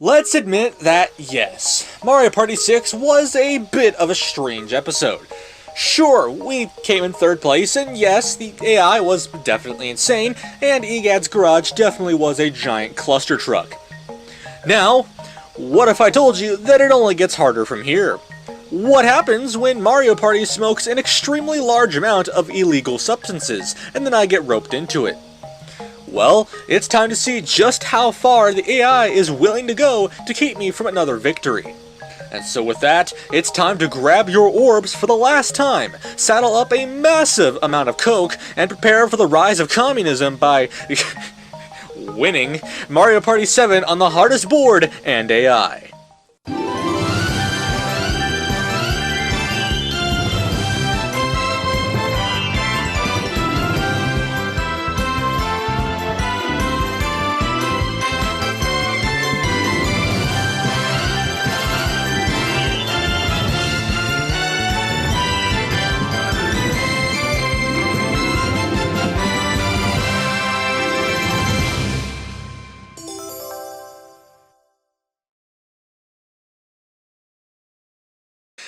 Let's admit that, yes, Mario Party 6 was a bit of a strange episode. Sure, we came in third place, and yes, the AI was definitely insane, and EGAD's garage definitely was a giant cluster truck. Now, what if I told you that it only gets harder from here? What happens when Mario Party smokes an extremely large amount of illegal substances, and then I get roped into it? Well, it's time to see just how far the AI is willing to go to keep me from another victory. And so with that, it's time to grab your orbs for the last time, saddle up a massive amount of coke, and prepare for the rise of communism by winning Mario Party 7 on the hardest board and AI.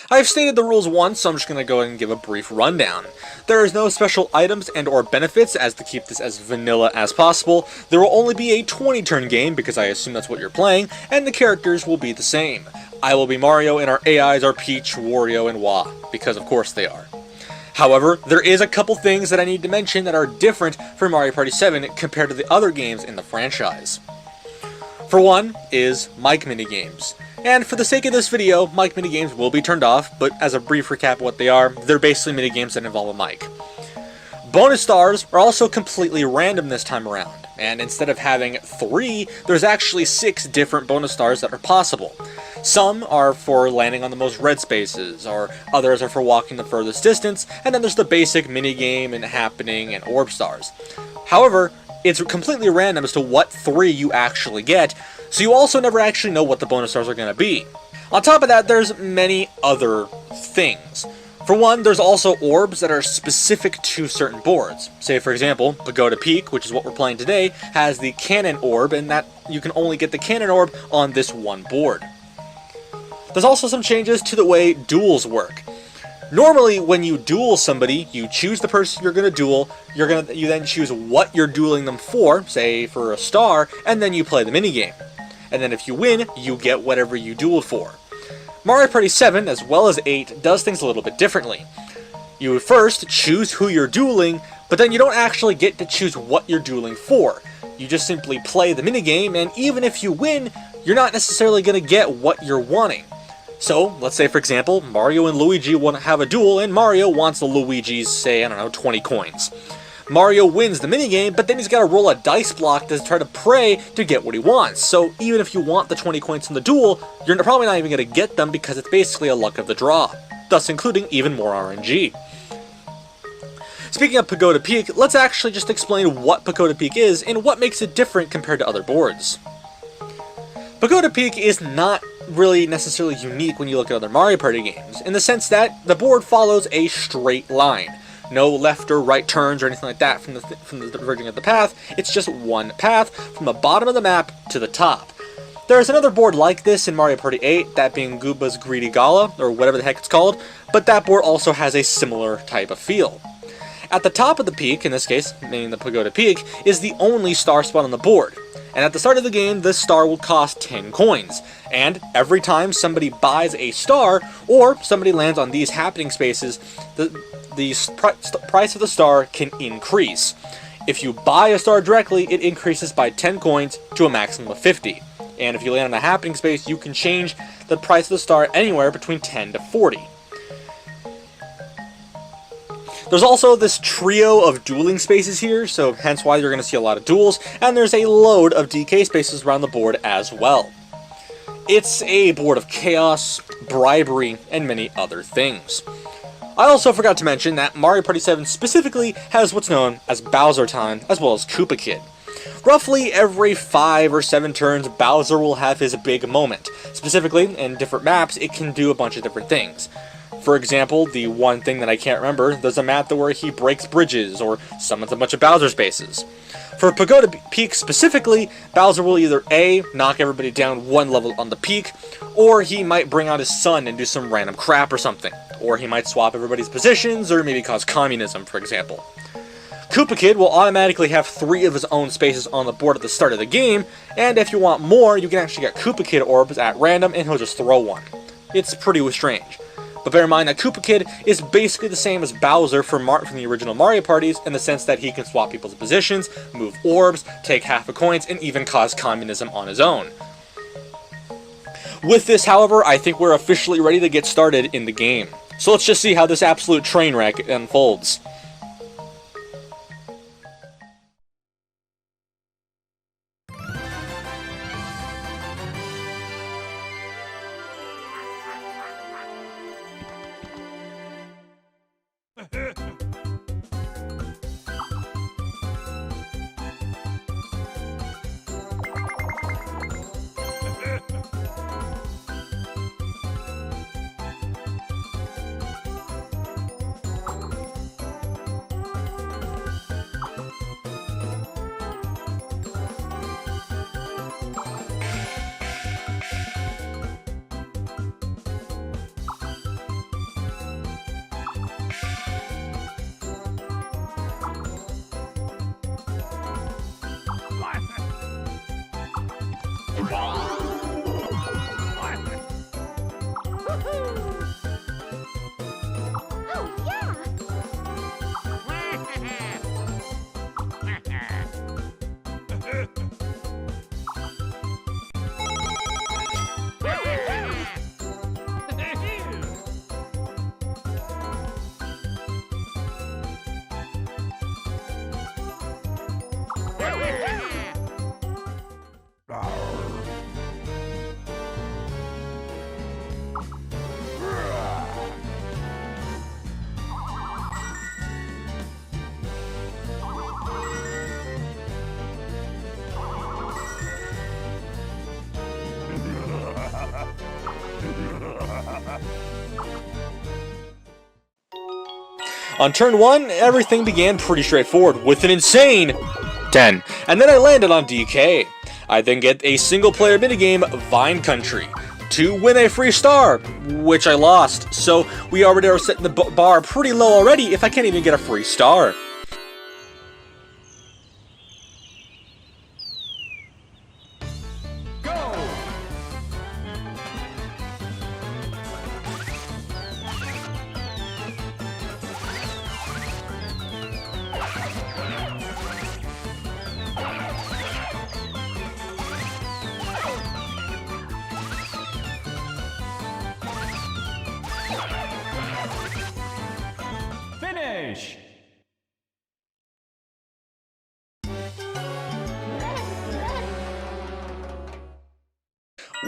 I've stated the rules once, so I'm just going to go ahead and give a brief rundown. There is no special items and or benefits, as to keep this as vanilla as possible. There will only be a 20-turn game, because I assume that's what you're playing, and the characters will be the same. I will be Mario, and our AIs are Peach, Wario, and Wah, because of course they are. However, there is a couple things that I need to mention that are different for Mario Party 7 compared to the other games in the franchise. For one is mic minigames. And for the sake of this video, mic minigames will be turned off, but as a brief recap of what they are, they're basically minigames that involve a mic. Bonus stars are also completely random this time around, and instead of having 3, there's actually 6 different bonus stars that are possible. Some are for landing on the most red spaces, or others are for walking the furthest distance, and then there's the basic minigame and happening and orb stars. However, it's completely random as to what 3 you actually get, so you also never actually know what the bonus stars are going to be. On top of that, there's many other things. For one, there's also orbs that are specific to certain boards. Say for example, Pagoda Peak, which is what we're playing today, has the cannon orb, and that you can only get the cannon orb on this one board. There's also some changes to the way duels work. Normally, when you duel somebody, you choose the person you're going to duel, you then choose what you're dueling them for, say for a star, and then you play the minigame. And then if you win, you get whatever you dueled for. Mario Party 7, as well as 8, does things a little bit differently. You would first choose who you're dueling, but then you don't actually get to choose what you're dueling for. You just simply play the minigame, and even if you win, you're not necessarily going to get what you're wanting. So, let's say for example, Mario and Luigi want to have a duel, and Mario wants the Luigi's, say, I don't know, 20 coins. Mario wins the minigame, but then he's got to roll a dice block to try to pray to get what he wants. So even if you want the 20 coins in the duel, you're probably not even going to get them because it's basically a luck of the draw, thus including even more RNG. Speaking of Pagoda Peak, let's actually just explain what Pagoda Peak is and what makes it different compared to other boards. Pagoda Peak is not really necessarily unique when you look at other Mario Party games, in the sense that the board follows a straight line. No left or right turns or anything like that from the diverging of the path. It's just one path from the bottom of the map to the top. There is another board like this in Mario Party 8, that being Gooba's Greedy Gala, or whatever the heck it's called, but that board also has a similar type of feel. At the top of the peak, in this case, meaning the Pagoda Peak, is the only star spot on the board. And at the start of the game, this star will cost 10 coins. And every time somebody buys a star, or somebody lands on these happening spaces, the price of the star can increase. If you buy a star directly, it increases by 10 coins to a maximum of 50. And if you land on a happening space, you can change the price of the star anywhere between 10 to 40. There's also this trio of dueling spaces here, so hence why you're going to see a lot of duels, and there's a load of DK spaces around the board as well. It's a board of chaos, bribery, and many other things. I also forgot to mention that Mario Party 7 specifically has what's known as Bowser Time, as well as Koopa Kid. Roughly every 5 or 7 turns, Bowser will have his big moment. Specifically, in different maps, it can do a bunch of different things. For example, the one thing that I can't remember, there's a map where he breaks bridges or summons a bunch of Bowser spaces. For Pagoda Peak specifically, Bowser will either A, knock everybody down one level on the peak, or he might bring out his son and do some random crap or something. Or he might swap everybody's positions, or maybe cause communism, for example. Koopa Kid will automatically have 3 of his own spaces on the board at the start of the game, and if you want more, you can actually get Koopa Kid orbs at random and he'll just throw one. It's pretty strange. But bear in mind that Koopa Kid is basically the same as Bowser from the original Mario parties in the sense that he can swap people's positions, move orbs, take half a coins, and even cause communism on his own. With this, however, I think we're officially ready to get started in the game. So let's just see how this absolute train wreck unfolds. On turn 1, everything began pretty straightforward with an insane 10, and then I landed on DK. I then get a single player minigame, Vine Country, to win a free star, which I lost, so we already are setting the bar pretty low already if I can't even get a free star. Finish!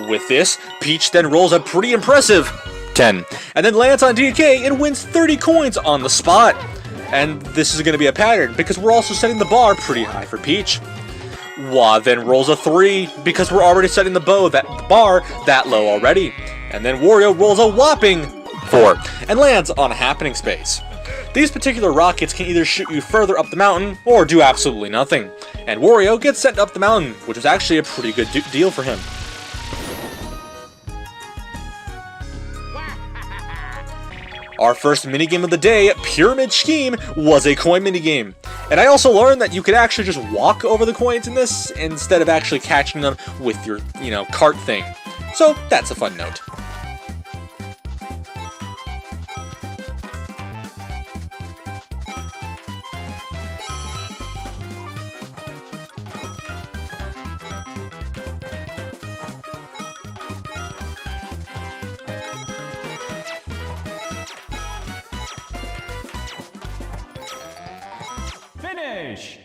With this, Peach then rolls a pretty impressive 10, and then lands on DK and wins 30 coins on the spot. And this is going to be a pattern, because we're also setting the bar pretty high for Peach. Wah then rolls a 3, because we're already setting the bar that low already. And then Wario rolls a whopping 4, and lands on a happening space. These particular rockets can either shoot you further up the mountain, or do absolutely nothing. And Wario gets sent up the mountain, which was actually a pretty good deal for him. Our first minigame of the day, Pyramid Scheme, was a coin minigame. And I also learned that you could actually just walk over the coins in this, instead of actually catching them with your, cart thing. So, that's a fun note. Finish!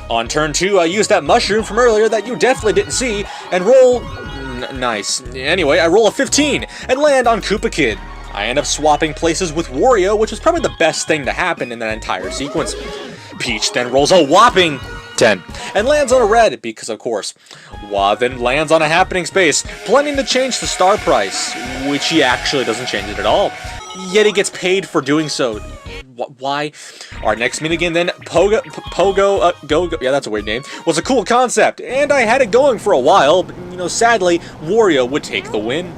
On turn 2, I used that mushroom from earlier that you definitely didn't see, and roll... nice. Anyway, I roll a 15, and land on Koopa Kid. I end up swapping places with Wario, which was probably the best thing to happen in that entire sequence. Peach then rolls a whopping 10, and lands on a red, because of course. Wah then lands on a happening space, planning to change the star price, which he actually doesn't change it at all. Yet he gets paid for doing so. Why? Our next minigame then, Go, yeah, that's a weird name, was a cool concept, and I had it going for a while, but, sadly, Wario would take the win.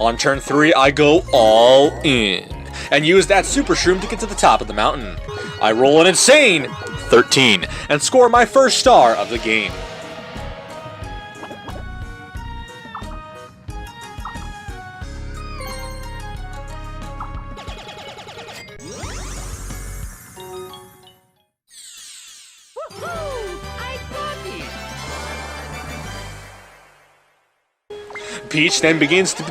On turn 3, I go all in, and use that Super Shroom to get to the top of the mountain. I roll an insane 13, and score my first star of the game. Peach then begins to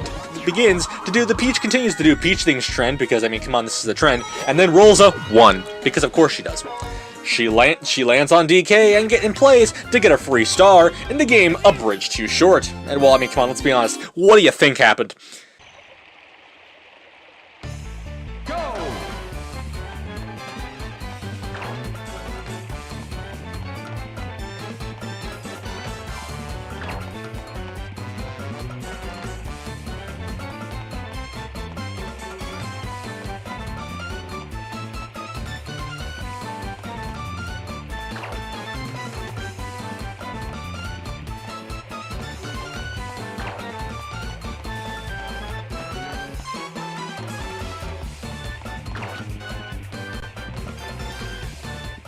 do the Peach continues to do Peach things trend, because I mean, come on, this is a trend, and then rolls a 1, because of course she does. She lands on DK and plays to get a free star in the game A Bridge Too Short. And well, I mean, come on, let's be honest, what do you think happened?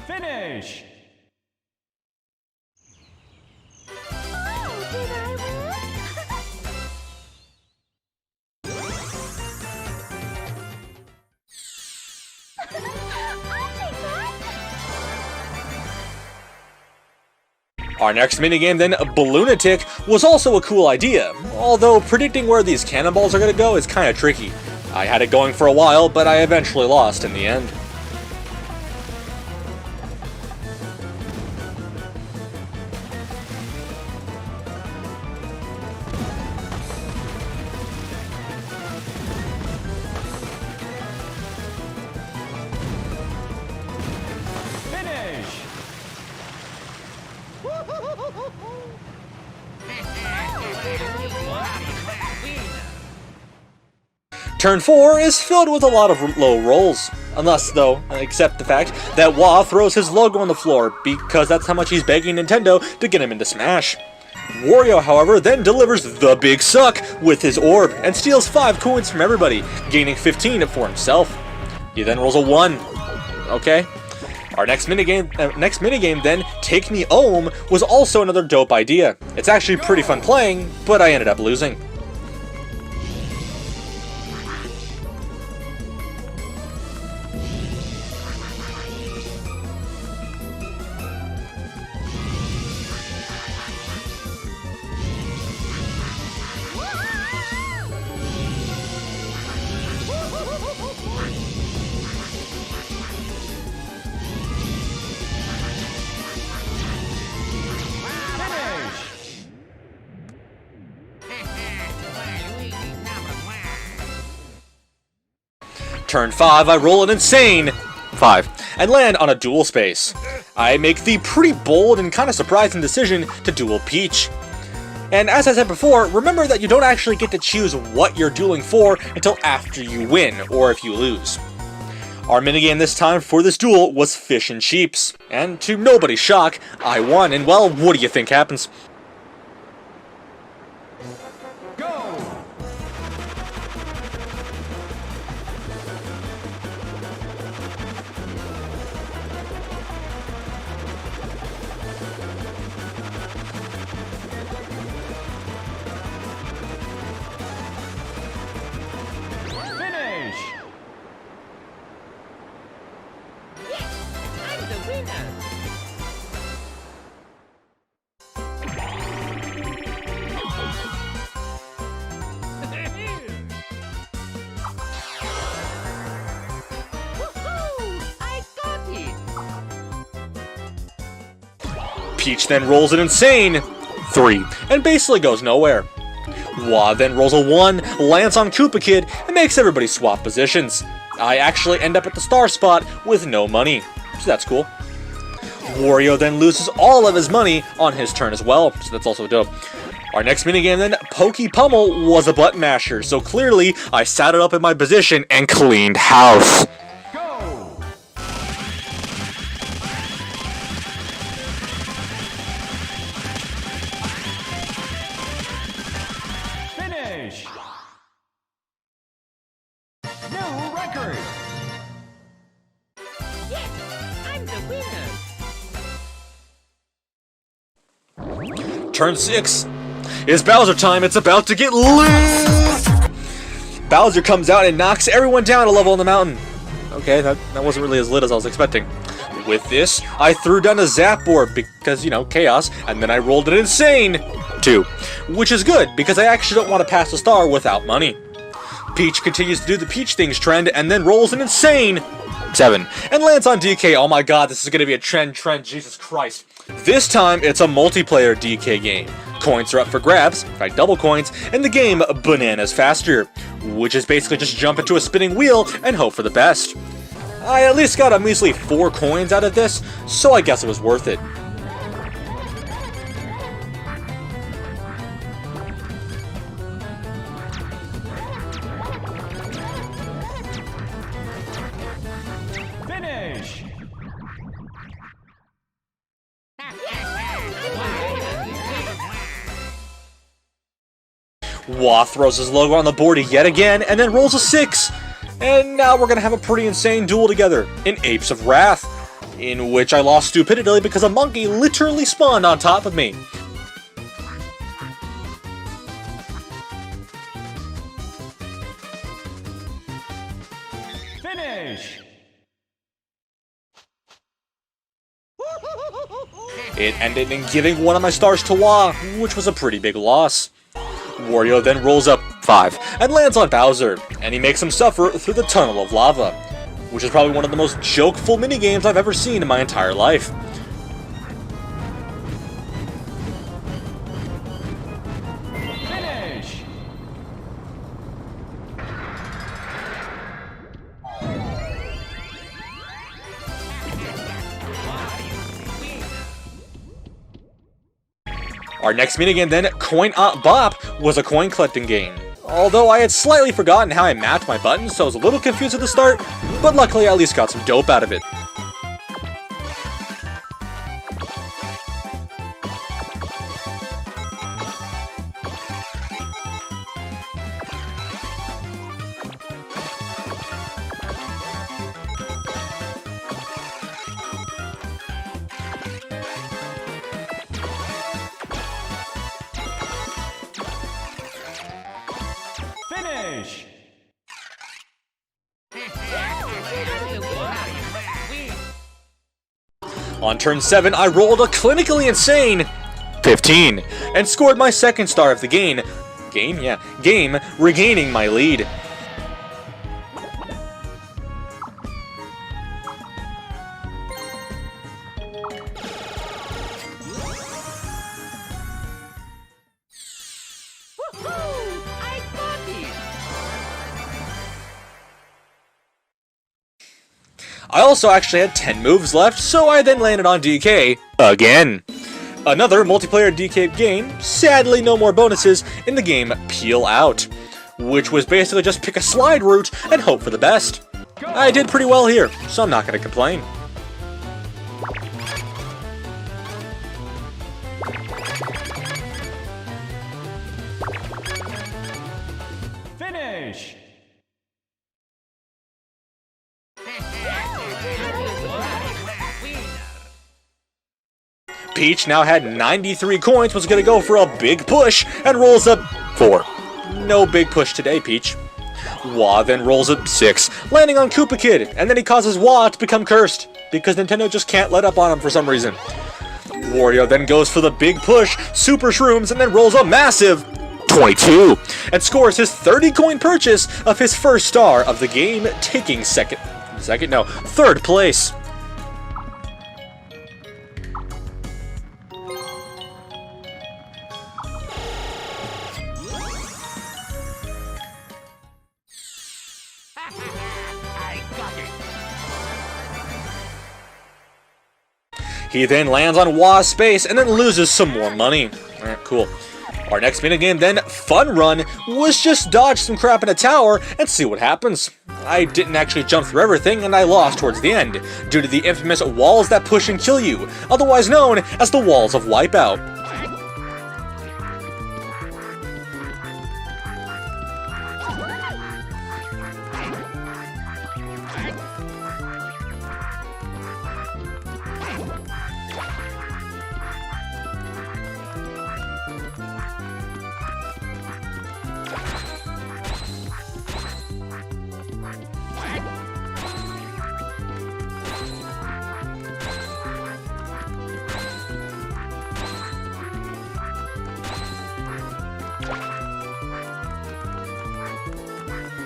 Finish! Oh, did I win? I'll take that. Our next minigame then, Balloonatic, was also a cool idea, although predicting where these cannonballs are going to go is kind of tricky. I had it going for a while, but I eventually lost in the end. Turn 4 is filled with a lot of low rolls, except the fact that Wah throws his logo on the floor, because that's how much he's begging Nintendo to get him into Smash. Wario, however, then delivers the big suck with his orb, and steals 5 coins from everybody, gaining 15 for himself. He then rolls a 1. Okay. Our next minigame then, Take Me Ohm, was also another dope idea. It's actually pretty fun playing, but I ended up losing. Turn 5, I roll an insane 5, and land on a dual space. I make the pretty bold and kind of surprising decision to duel Peach. And as I said before, remember that you don't actually get to choose what you're dueling for until after you win, or if you lose. Our minigame this time for this duel was Fish and Chips, and to nobody's shock, I won, and well, what do you think happens? Peach then rolls an insane 3 and basically goes nowhere. Wah then rolls a 1, lands on Koopa Kid, and makes everybody swap positions. I actually end up at the star spot with no money, so that's cool. Wario then loses all of his money on his turn as well, so that's also dope. Our next minigame then, Pokey Pummel, was a button masher, so clearly I sat it up in my position and cleaned house. Go! Finish! New record! Yes, I'm the winner. Turn 6. It's Bowser time, it's about to get lit! Bowser comes out and knocks everyone down a level on the mountain. Okay, that wasn't really as lit as I was expecting. With this, I threw down a zap board because, you know, chaos, and then I rolled an insane 2. Which is good, because I actually don't want to pass a star without money. Peach continues to do the Peach Things trend, and then rolls an insane 7, and lands on DK. Oh my god, this is going to be a trend, Jesus Christ. This time, it's a multiplayer DK game. Coins are up for grabs, in fact double coins, and the game Bananas Faster, which is basically just jump into a spinning wheel and hope for the best. I at least got a measly 4 coins out of this, so I guess it was worth it. Finish! Wah throws his logo on the board yet again, and then rolls a 6. And now we're gonna have a pretty insane duel together, in Apes of Wrath, in which I lost stupidly because a monkey literally spawned on top of me. Finish! It ended in giving one of my stars to Wah, which was a pretty big loss. Wario then rolls up 5 and lands on Bowser, and he makes him suffer through the tunnel of lava, which is probably one of the most jokeful minigames I've ever seen in my entire life. Finish! Our next minigame then, Coin Op Bop, was a coin collecting game. Although I had slightly forgotten how I mapped my buttons, so I was a little confused at the start, but luckily I at least got some dope out of it. Finish! On turn 7, I rolled a clinically insane 15, and scored my second star of the game, regaining my lead. I got it. I also actually had 10 moves left, so I then landed on DK again. Another multiplayer DK game, sadly no more bonuses, in the game Peel Out, which was basically just pick a slide route and hope for the best. I did pretty well here, so I'm not going to complain. Finish! Peach now had 93 coins, was going to go for a big push, and rolls up 4. No big push today, Peach. Wah then rolls up 6, landing on Koopa Kid, and then he causes Wah to become cursed, because Nintendo just can't let up on him for some reason. Wario then goes for the big push, Super Shrooms, and then rolls a massive 22, and scores his 30 coin purchase of his first star of the game, taking third place. He then lands on Wa's space and then loses some more money. Alright, cool. Our next minigame then, Fun Run, was just dodge some crap in a tower and see what happens. I didn't actually jump through everything and I lost towards the end, due to the infamous walls that push and kill you, otherwise known as the walls of Wipeout.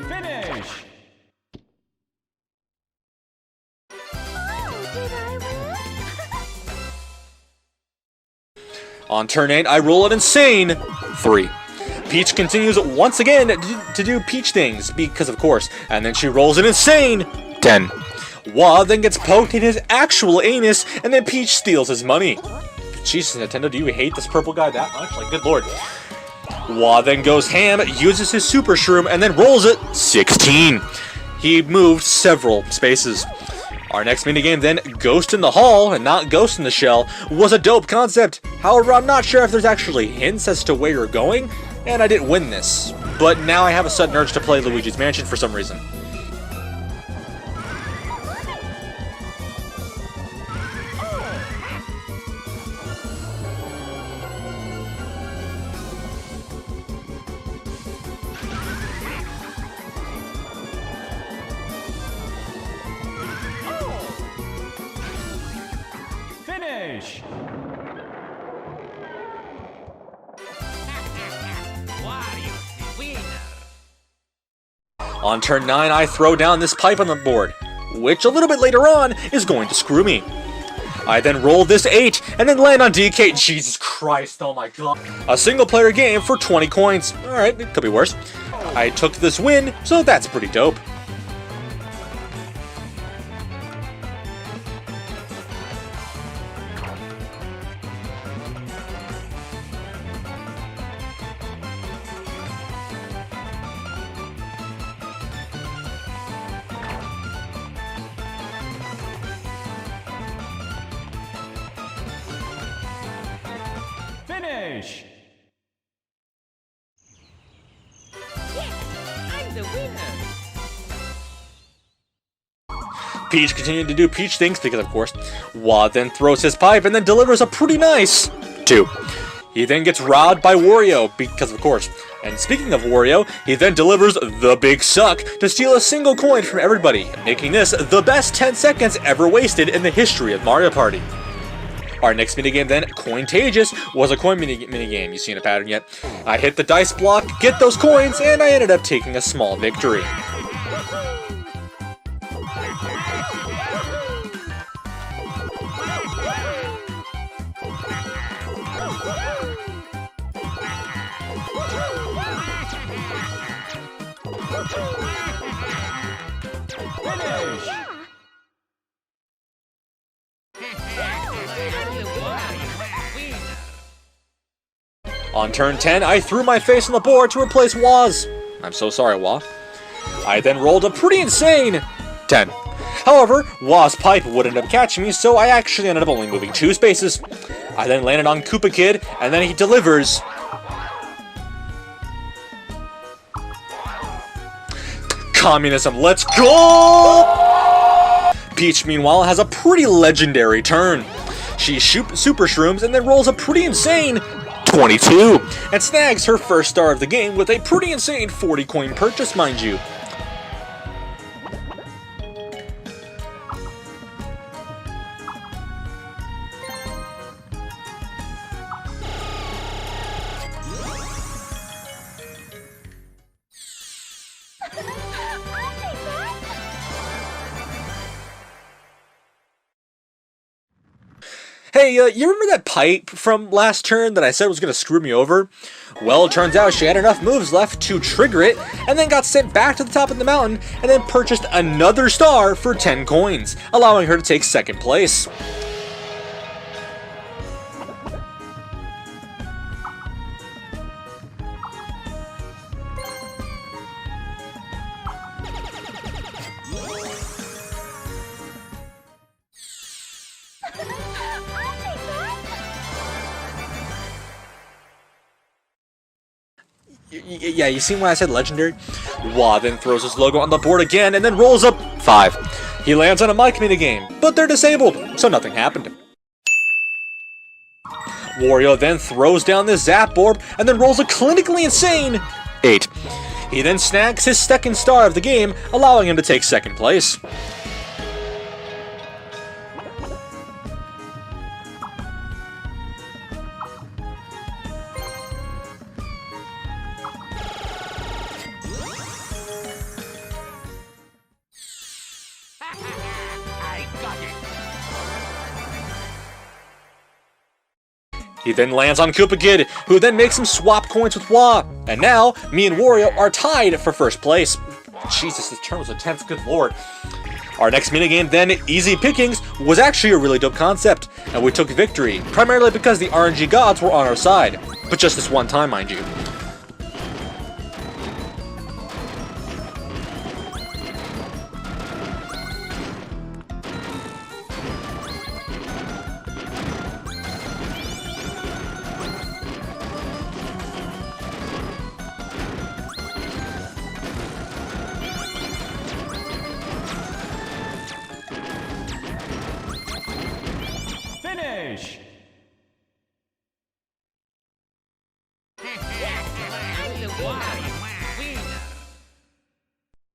Finish! Oh, did I win? On turn 8, I roll an insane 3. Peach continues once again to do Peach things, because of course, and then she rolls an insane 10. Wa then gets poked in his actual anus, and then Peach steals his money. Jesus, Nintendo, do you hate this purple guy that much? Like, good lord. Wa then goes ham, uses his super shroom, and then rolls it 16. He moved several spaces. Our next minigame then, Ghost in the Hall, and not Ghost in the Shell, was a dope concept. However, I'm not sure if there's actually hints as to where you're going, and I didn't win this. But now I have a sudden urge to play Luigi's Mansion for some reason. Finish! Wario, the winner. On turn 9, I throw down this pipe on the board, which a little bit later on is going to screw me. I then roll this 8 and then land on DK. Jesus Christ, oh my god. A single player game for 20 coins. Alright, it could be worse. I took this win, so that's pretty dope. Finish! Yes, I'm the winner. Peach continued to do Peach things because, of course, Wa then throws his pipe and then delivers a pretty nice 2. He then gets robbed by Wario because, of course. And speaking of Wario, he then delivers the big suck to steal a single coin from everybody, making this the best 10 seconds ever wasted in the history of Mario Party. Our next minigame then, Cointagious, was a coin minigame. You seen a pattern yet? I hit the dice block, get those coins, and I ended up taking a small victory. Finish! On turn 10, I threw my face on the board to replace Wa's. I'm so sorry, Wa. I then rolled a pretty insane 10. However, Wa's pipe would end up catching me, so I actually ended up only moving 2 spaces. I then landed on Koopa Kid, and then he delivers communism. Let's go! Peach, meanwhile, has a pretty legendary turn. She super shrooms and then rolls a pretty insane 22, and snags her first star of the game with a pretty insane 40 coin purchase, mind you. Hey, you remember that pipe from last turn that I said was going to screw me over? Well, it turns out she had enough moves left to trigger it, and then got sent back to the top of the mountain, and then purchased another star for 10 coins, allowing her to take second place. Yeah, you seen when I said legendary? Wah then throws his logo on the board again and then rolls up 5. He lands on a mic minigame, but they're disabled, so nothing happened. Wario then throws down this zap orb and then rolls a clinically insane 8. He then snags his second star of the game, allowing him to take second place. I got it. He then lands on Koopa Kid, who then makes him swap coins with Wah. And now, me and Wario are tied for first place. Jesus, this turn was intense, good lord. Our next minigame then, Easy Pickings, was actually a really dope concept, and we took victory, primarily because the RNG gods were on our side. But just this one time, mind you. Finish. I'm the Wario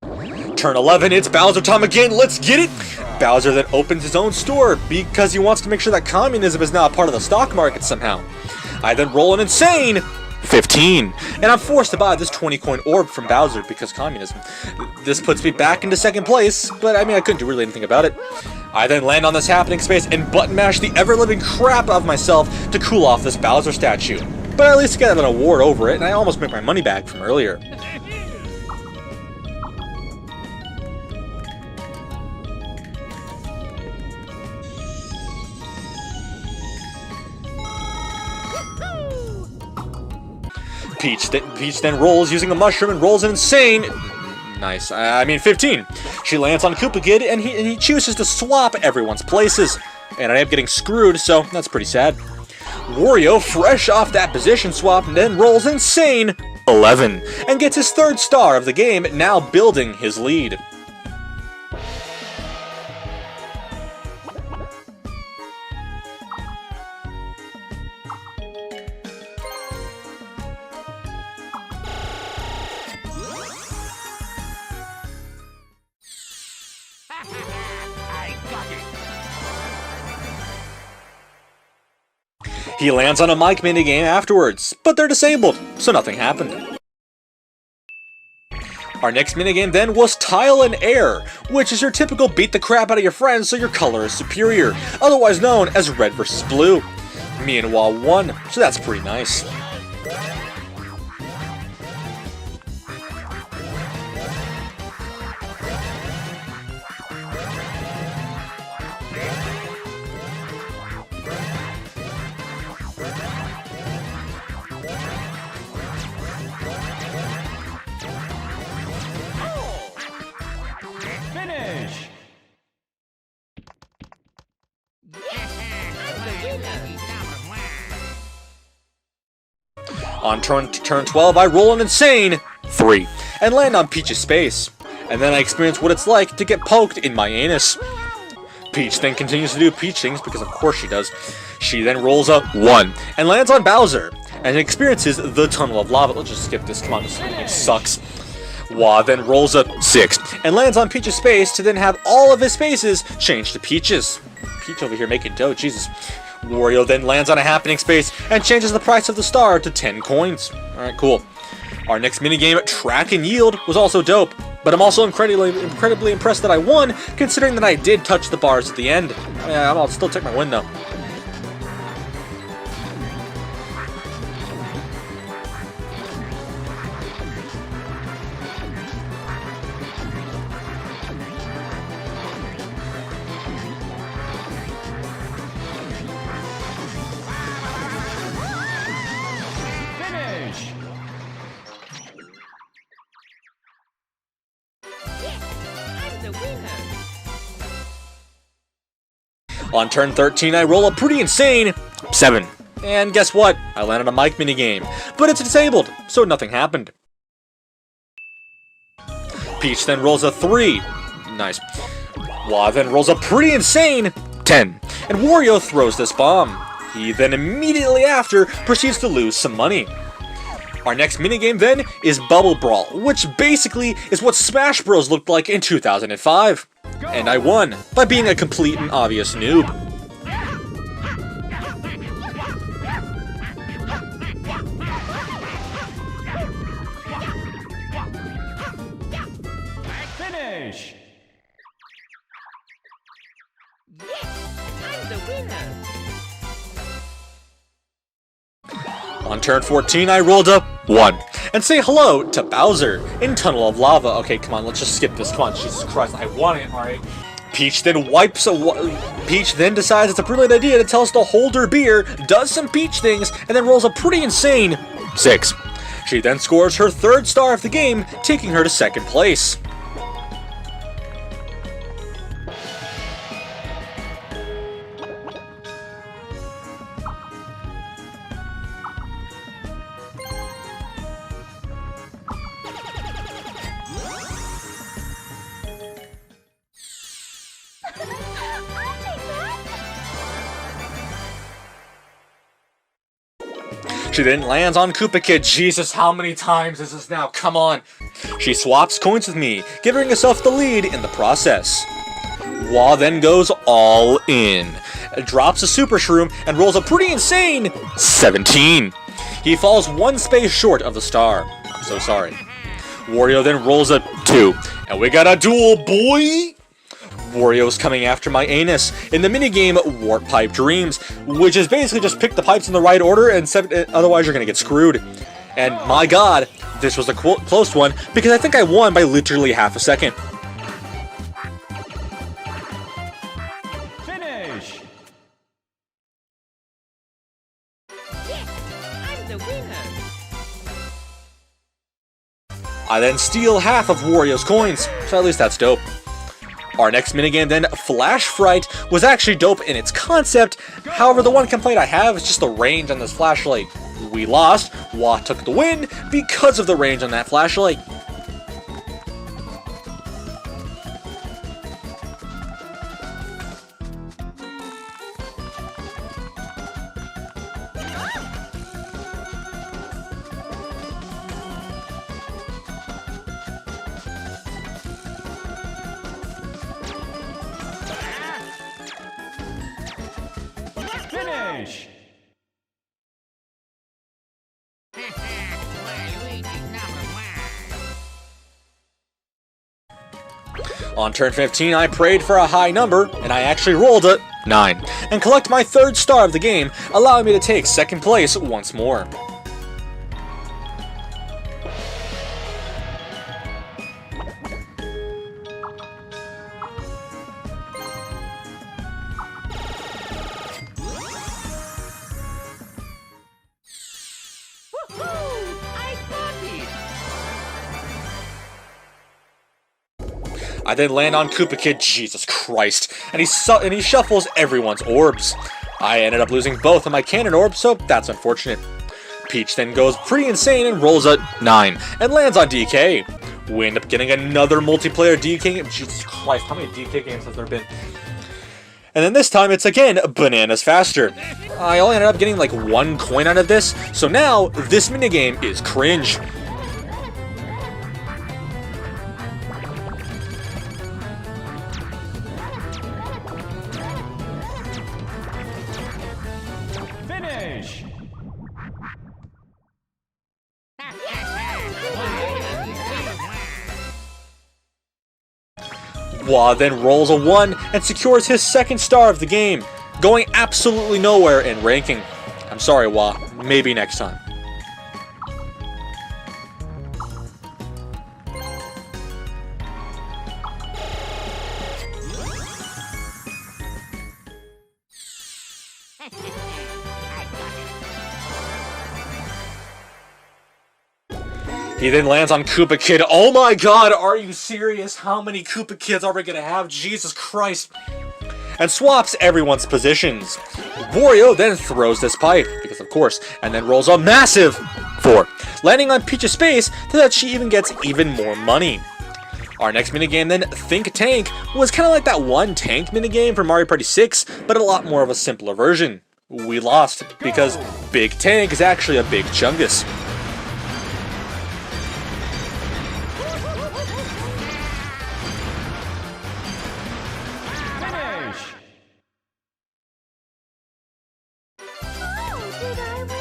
winner. Turn 11, it's Bowser time again, let's get it! Bowser then opens his own store because he wants to make sure that communism is now a part of the stock market somehow. I then roll an insane 15, and I'm forced to buy this 20 coin orb from Bowser because communism. This puts me back into second place, but I mean I couldn't do really anything about it. I then land on this happening space and button mash the ever-living crap out of myself to cool off this Bowser statue. But at least I got an award over it, and I almost make my money back from earlier. Peach then rolls using a mushroom and rolls an insane... Nice. I mean 15. She lands on Koopa Kid and he chooses to swap everyone's places. And I end up getting screwed, so that's pretty sad. Wario, fresh off that position swap, then rolls insane 11 and gets his third star of the game, now building his lead. I got it. He lands on a mic minigame afterwards, but they're disabled, so nothing happened. Our next minigame then was Tile and Air, which is your typical beat the crap out of your friends so your color is superior, otherwise known as red versus blue. Me and Wah won, so that's pretty nice. Finish. I'm the winner. Number one. On turn 12, I roll an insane 3 and land on Peach's space. And then I experience what it's like to get poked in my anus. Peach then continues to do Peach things because of course she does. She then rolls up 1 and lands on Bowser and experiences the Tunnel of Lava. Let's just skip this, come on, this game sucks. Wah then rolls up 6 and lands on Peach's space to then have all of his spaces changed to Peach's. Peach over here making dough, Jesus. Wario then lands on a happening space and changes the price of the star to 10 coins. Alright, cool. Our next minigame, Track and Yield, was also dope, but I'm also incredibly impressed that I won, considering that I did touch the bars at the end. I'll still take my win though. Finish. I'm the winner. On turn 13, I roll a pretty insane 7. And guess what? I landed a mic minigame, but it's disabled, so nothing happened. Peach then rolls a 3. Nice. Wah then rolls a pretty insane 10. And Wario throws this bomb. He then immediately after proceeds to lose some money. Our next minigame then is Bubble Brawl, which basically is what Smash Bros looked like in 2005. And I won, by being a complete and obvious noob. Finish. Yes, I'm the winner. On turn 14, I rolled a 1. And say hello to Bowser in Tunnel of Lava. Okay, come on, let's just skip this. Come on, Jesus Christ, I won it, alright? Peach then Peach then decides it's a brilliant idea to tell us to hold her beer, does some Peach things, and then rolls a pretty insane 6. She then scores her 3rd star of the game, taking her to 2nd place. She then lands on Koopa Kid. Jesus, how many times is this now? Come on. She swaps coins with me, giving herself the lead in the process. Wah then goes all in, drops a Super Shroom, and rolls a pretty insane 17. He falls 1 space short of the star. I'm so sorry. Wario then rolls a 2, and we got a duel, boy! Wario's coming after my anus in the minigame Warp Pipe Dreams, which is basically just pick the pipes in the right order, and otherwise you're gonna get screwed. And my god, this was a close one, because I think I won by literally half a second. Finish. Yes, I'm the winner. I then steal half of Wario's coins, so at least that's dope. Our next minigame then, Flash Fright, was actually dope in its concept. However, the one complaint I have is just the range on this flashlight. We lost, Wah took the win because of the range on that flashlight. Finish. On turn 15, I prayed for a high number, and I actually rolled a 9, and collect my 3rd star of the game, allowing me to take 2nd place once more. Woohoo! I got it. I then land on Koopa Kid, Jesus Christ, and he shuffles everyone's orbs. I ended up losing both of my cannon orbs, so that's unfortunate. Peach then goes pretty insane and rolls a 9, and lands on DK. We end up getting another multiplayer DK game. Jesus Christ, how many DK games has there been? And then this time it's again bananas faster. I only ended up getting like 1 coin out of this, so now this minigame is cringe. Finish. Wah then rolls a 1 and secures his 2nd star of the game, going absolutely nowhere in ranking. I'm sorry, Wah. Maybe next time. He then lands on Koopa Kid. Oh my god, are you serious? How many Koopa Kids are we gonna have? Jesus Christ. And swaps everyone's positions. Wario then throws this pipe, because course, and then rolls a massive 4, landing on Peach's face so that she even gets even more money. Our next minigame then, Think Tank, was kind of like that one tank minigame from Mario Party 6, but a lot more of a simpler version. We lost because Big Tank is actually a big chungus. Finish! Oh, did I win?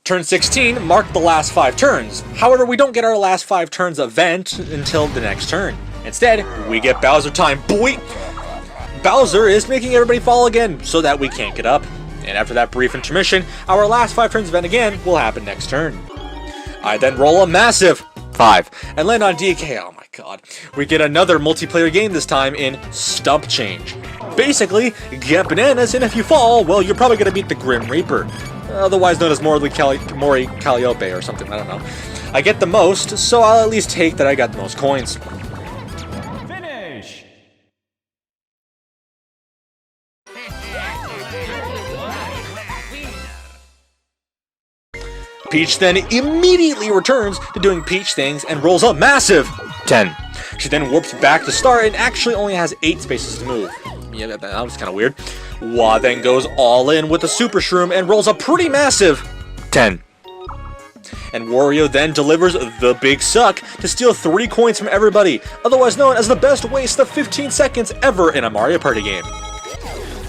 Turn 16 marked the last 5 turns. However, we don't get our last 5 turns event until the next turn. Instead, we get Bowser time, boy! Bowser is making everybody fall again so that we can't get up. And after that brief intermission, our last 5 turns event again will happen next turn. I then roll a massive 5 and land on DK. Oh my god. We get another multiplayer game this time in Stump Change. Basically, get bananas, and if you fall, well, you're probably gonna beat the Grim Reaper. Otherwise known as Mori Calliope or something, I don't know. I get the most, so I'll at least take that I got the most coins. Finish! Peach then immediately returns to doing Peach things and rolls a massive 10. She then warps back to start and actually only has 8 spaces to move. Yeah, that was kind of weird. Wah then goes all in with the Super Shroom and rolls a pretty massive 10. And Wario then delivers the Big Suck to steal 3 coins from everybody, otherwise known as the best waste of 15 seconds ever in a Mario Party game.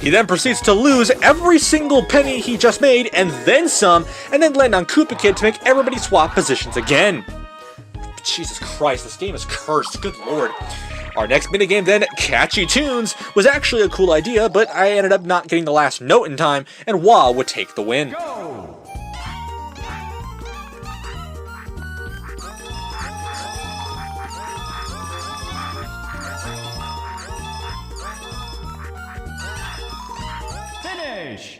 He then proceeds to lose every single penny he just made, and then some, and then land on Koopa Kid to make everybody swap positions again. Jesus Christ, this game is cursed, good lord. Our next minigame then, Catchy Tunes, was actually a cool idea, but I ended up not getting the last note in time, and Wah would take the win. Go! Finish!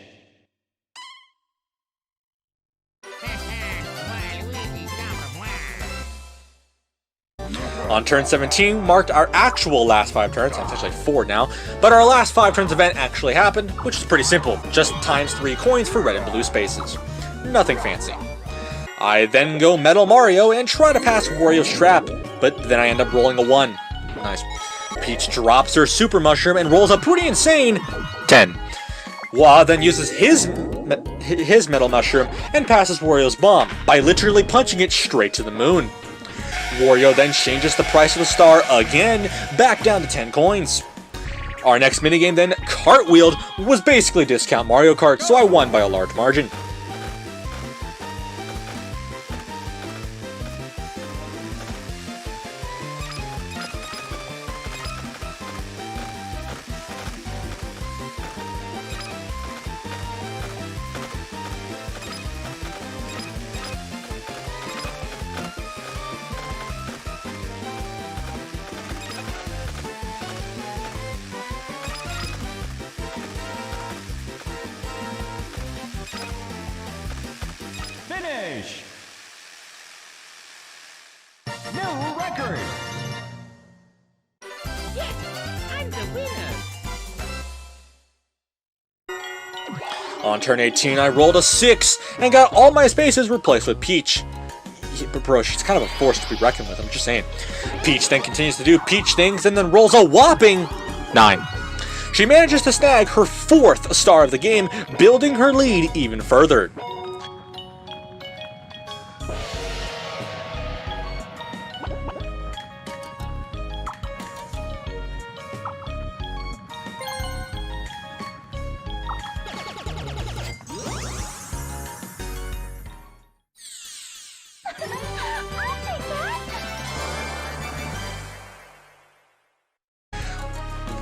On turn 17 marked our actual last 5 turns, it's actually 4 now, but our last 5 turns event actually happened, which is pretty simple, just times 3 coins for red and blue spaces. Nothing fancy. I then go Metal Mario and try to pass Wario's trap, but then I end up rolling a 1. Nice. Peach drops her Super Mushroom and rolls a pretty insane 10. Wah then uses his Metal Mushroom and passes Wario's bomb by literally punching it straight to the moon. Wario then changes the price of the star again, back down to 10 coins. Our next minigame then, Cartwheeled, was basically Discount Mario Kart, so I won by a large margin. Finish! New record! Yes, I'm the winner. On turn 18, I rolled a 6 and got all my spaces replaced with Peach. Yeah, but bro, she's kind of a force to be reckoned with, I'm just saying. Peach then continues to do Peach things and then rolls a whopping 9. She manages to snag her 4th star of the game, building her lead even further.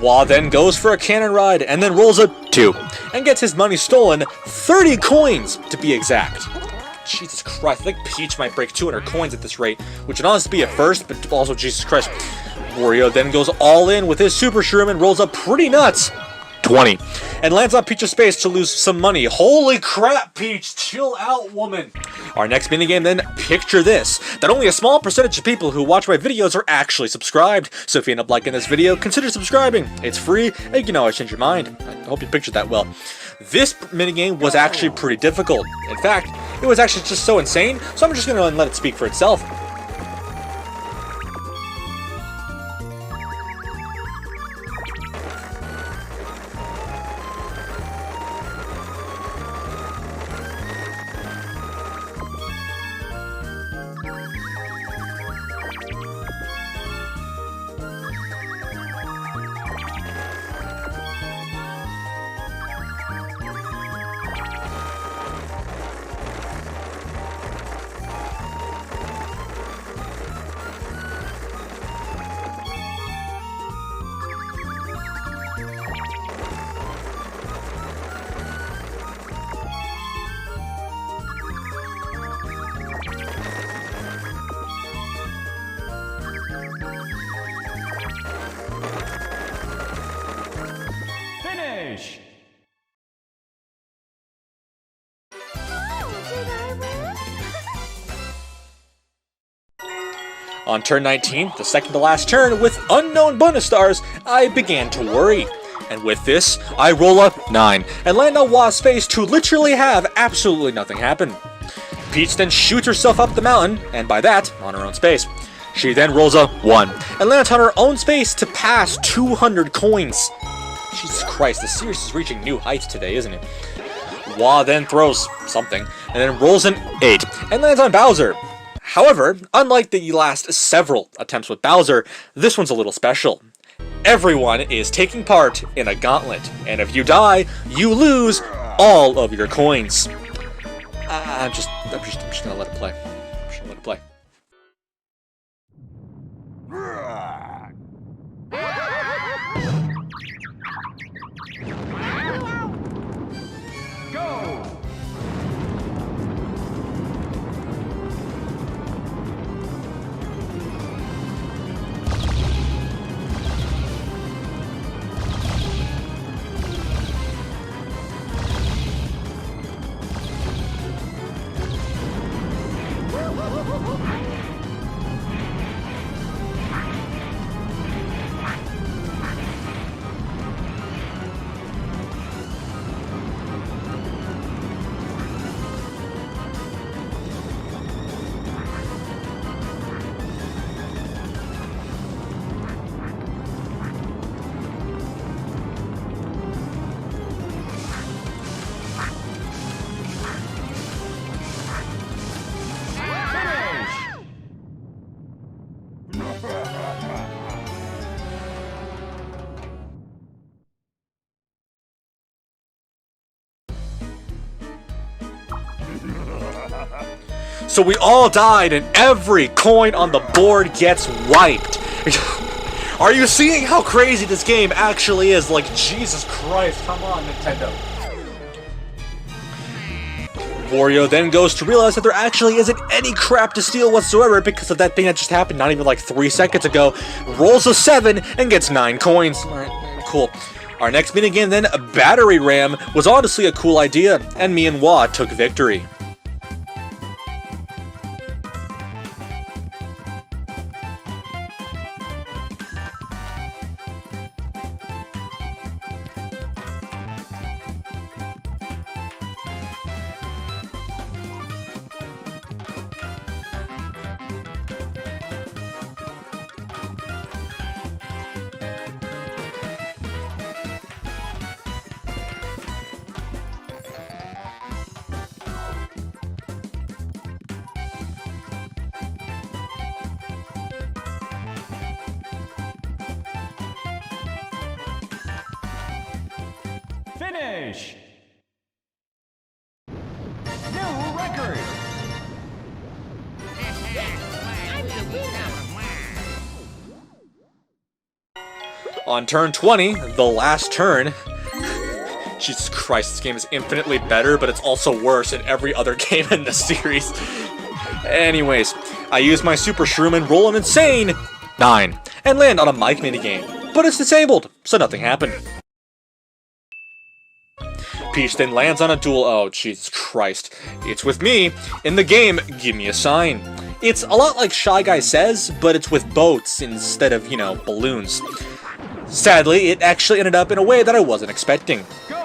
Wah then goes for a cannon ride and then rolls a 2 and gets his money stolen, 30 coins to be exact. Jesus Christ, I think Peach might break 200 coins at this rate, which would honestly be a first, but also Jesus Christ. Wario then goes all in with his Super Shroom and rolls a pretty nuts 20, and lands on Peach's space to lose some money. Holy crap, Peach! Chill out, woman! Our next minigame then, picture this, that only a small percentage of people who watch my videos are actually subscribed. So if you end up liking this video, consider subscribing. It's free, and you can always change your mind. I hope you pictured that well. This minigame was actually pretty difficult. In fact, it was actually just so insane, so I'm just gonna let it speak for itself. Finish! Oh, did I win? On turn 19, the second to last turn, with unknown bonus stars, I began to worry. And with this, I roll up 9, and land on Wa's face to literally have absolutely nothing happen. Peach then shoots herself up the mountain, and by that, on her own space. She then rolls a 1, and lands on her own space to pass 200 coins. Jesus Christ, the series is reaching new heights today, isn't it? Wa then throws something, and then rolls an 8, and lands on Bowser. However, unlike the last several attempts with Bowser, this one's a little special. Everyone is taking part in a gauntlet, and if you die, you lose all of your coins. I'm just gonna let it play. I'm just gonna let it play. Go! So we all died, and every coin on the board gets wiped. Are you seeing how crazy this game actually is? Like, Jesus Christ, come on, Nintendo. Wario then goes to realize that there actually isn't any crap to steal whatsoever because of that thing that just happened not even like 3 seconds ago. Rolls a 7 and gets 9 coins. Alright, cool. Our next minigame then, Battery Ram, was honestly a cool idea, and me and Wa took victory. Finish! New record! I'm the winner. On turn 20, the last turn. Jesus Christ, this game is infinitely better, but it's also worse than every other game in the series. Anyways, I use my Super Shroom and roll an insane 9, and land on a mic minigame. But it's disabled, so nothing happened. Peach then lands on a duel. Oh, Jesus Christ. It's with me. In the game, give me a sign. It's a lot like Shy Guy Says, but it's with boats instead of, balloons. Sadly, it actually ended up in a way that I wasn't expecting. Go!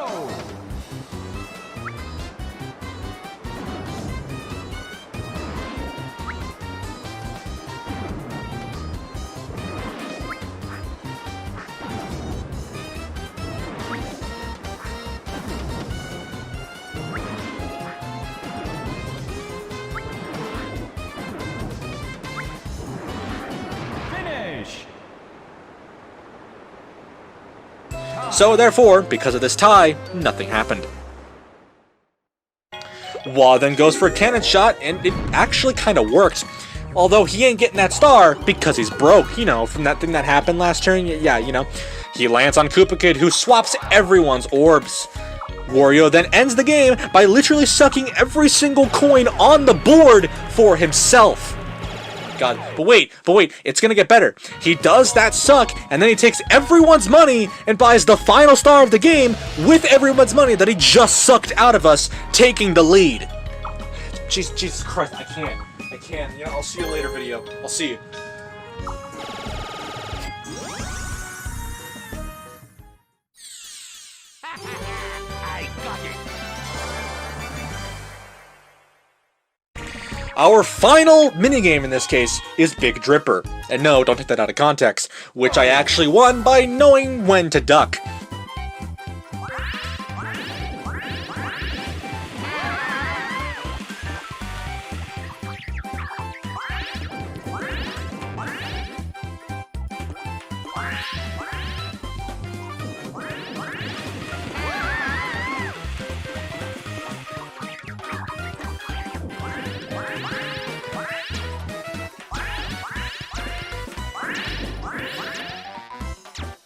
Finish! So therefore, because of this tie, nothing happened. Wa then goes for a cannon shot, and it actually kind of worked. Although he ain't getting that star because he's broke, from that thing that happened last turn. Yeah, He lands on Koopa Kid, who swaps everyone's orbs. Wario then ends the game by literally sucking every single coin on the board for himself. God, but wait, it's gonna get better. He does that suck, and then he takes everyone's money and buys the final star of the game with everyone's money that he just sucked out of us, taking the lead. Jesus Christ, I can't. I'll see you later, video. I'll see you. I got it. Our final minigame in this case is Big Dripper. And no, don't take that out of context, which I actually won by knowing when to duck.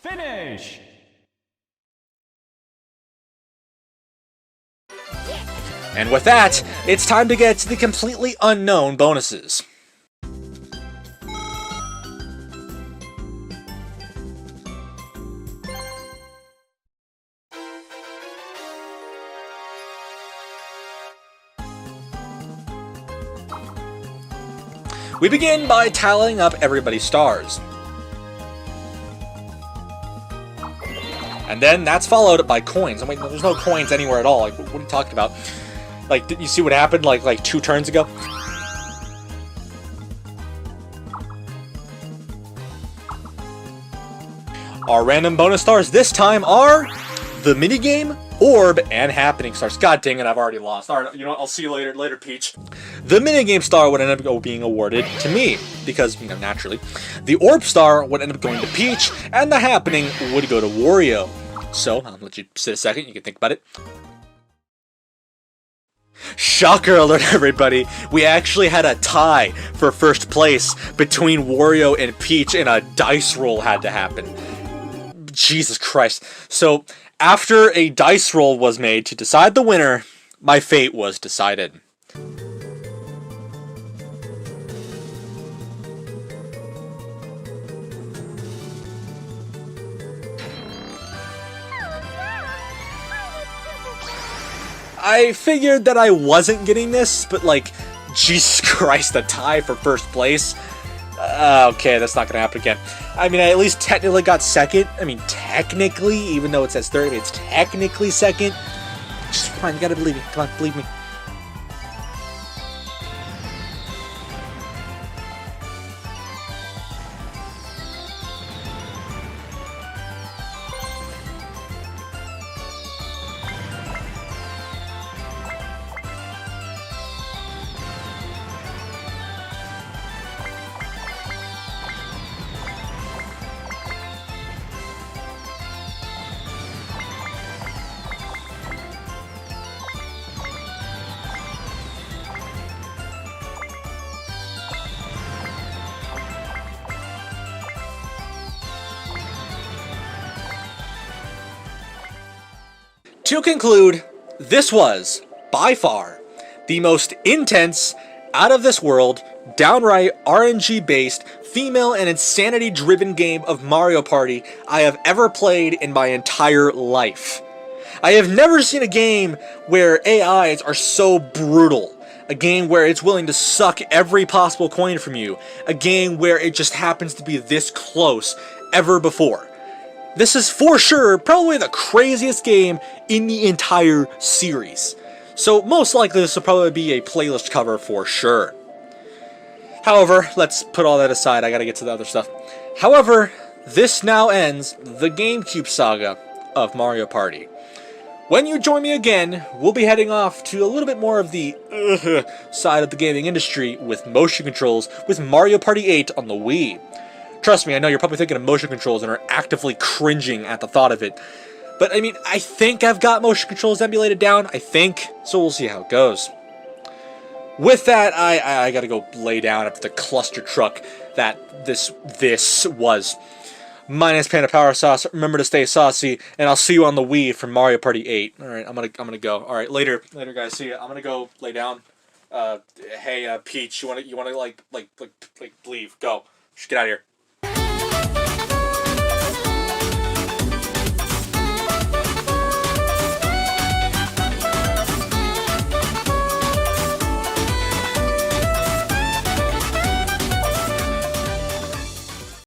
Finish! And with that, it's time to get to the completely unknown bonuses. We begin by tallying up everybody's stars. And then that's followed by coins. Wait, no, there's no coins anywhere at all. Like, what are you talking about? Like, did you see what happened like 2 turns ago? Our random bonus stars this time are the minigame, orb, and happening stars. God dang it, I've already lost. Alright, you know what? I'll see you later, Peach. The minigame star would end up being awarded to me, because, naturally. The orb star would end up going to Peach, and the happening would go to Wario. So, I'll let you sit a second, you can think about it. Shocker alert, everybody! We actually had a tie for first place between Wario and Peach, and a dice roll had to happen. Jesus Christ. So, after a dice roll was made to decide the winner, my fate was decided. I figured that I wasn't getting this, but Jesus Christ, a tie for first place? Okay, that's not gonna happen again. I mean, I at least technically got second. I mean, technically, even though it says third, it's technically second. Just fine, you gotta believe me. Come on, believe me. To conclude, this was, by far, the most intense, out-of-this-world, downright RNG-based, female and insanity-driven game of Mario Party I have ever played in my entire life. I have never seen a game where AIs are so brutal. A game where it's willing to suck every possible coin from you. A game where it just happens to be this close ever before. This is for sure probably the craziest game in the entire series. So most likely this will probably be a playlist cover for sure. However, let's put all that aside, I gotta get to the other stuff. However, this now ends the GameCube saga of Mario Party. When you join me again, we'll be heading off to a little bit more of the side of the gaming industry with motion controls with Mario Party 8 on the Wii. Trust me, I know you're probably thinking of motion controls and are actively cringing at the thought of it. But I mean, I think I've got motion controls emulated down, I think, so we'll see how it goes. With that, I gotta go lay down after the cluster truck that this was. My name's PandaPowerSauce. Remember to stay saucy, and I'll see you on the Wii for Mario Party 8. All right, I'm gonna go. All right, later, guys. See ya. I'm gonna go lay down. Hey, Peach, you wanna like leave? Go. Just get out of here.